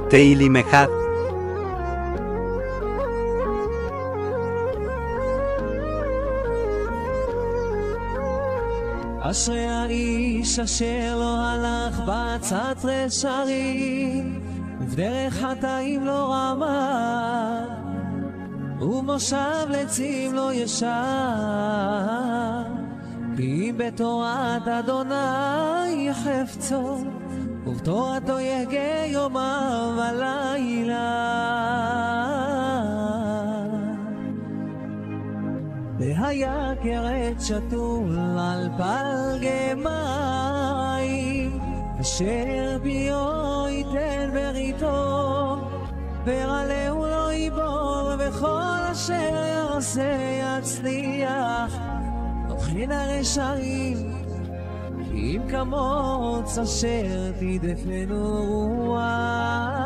תהילים אחד. אשרי האיש אשר לא הלך בעצת רשעים, ובדרך חטאים לא רמה, ומושב לצים לא ישר, כי אם בתורת אדוני חפצו, ובתורתו יהגה יומם ולילה. והיה כרת שתול על פלגי מים, אשר ביו ייתן בריתו, ורעלהו לא יבור, וכל אשר יעשה יצליח. וכן הרשעים, כי אם כמוץ אשר תדפנו רוח.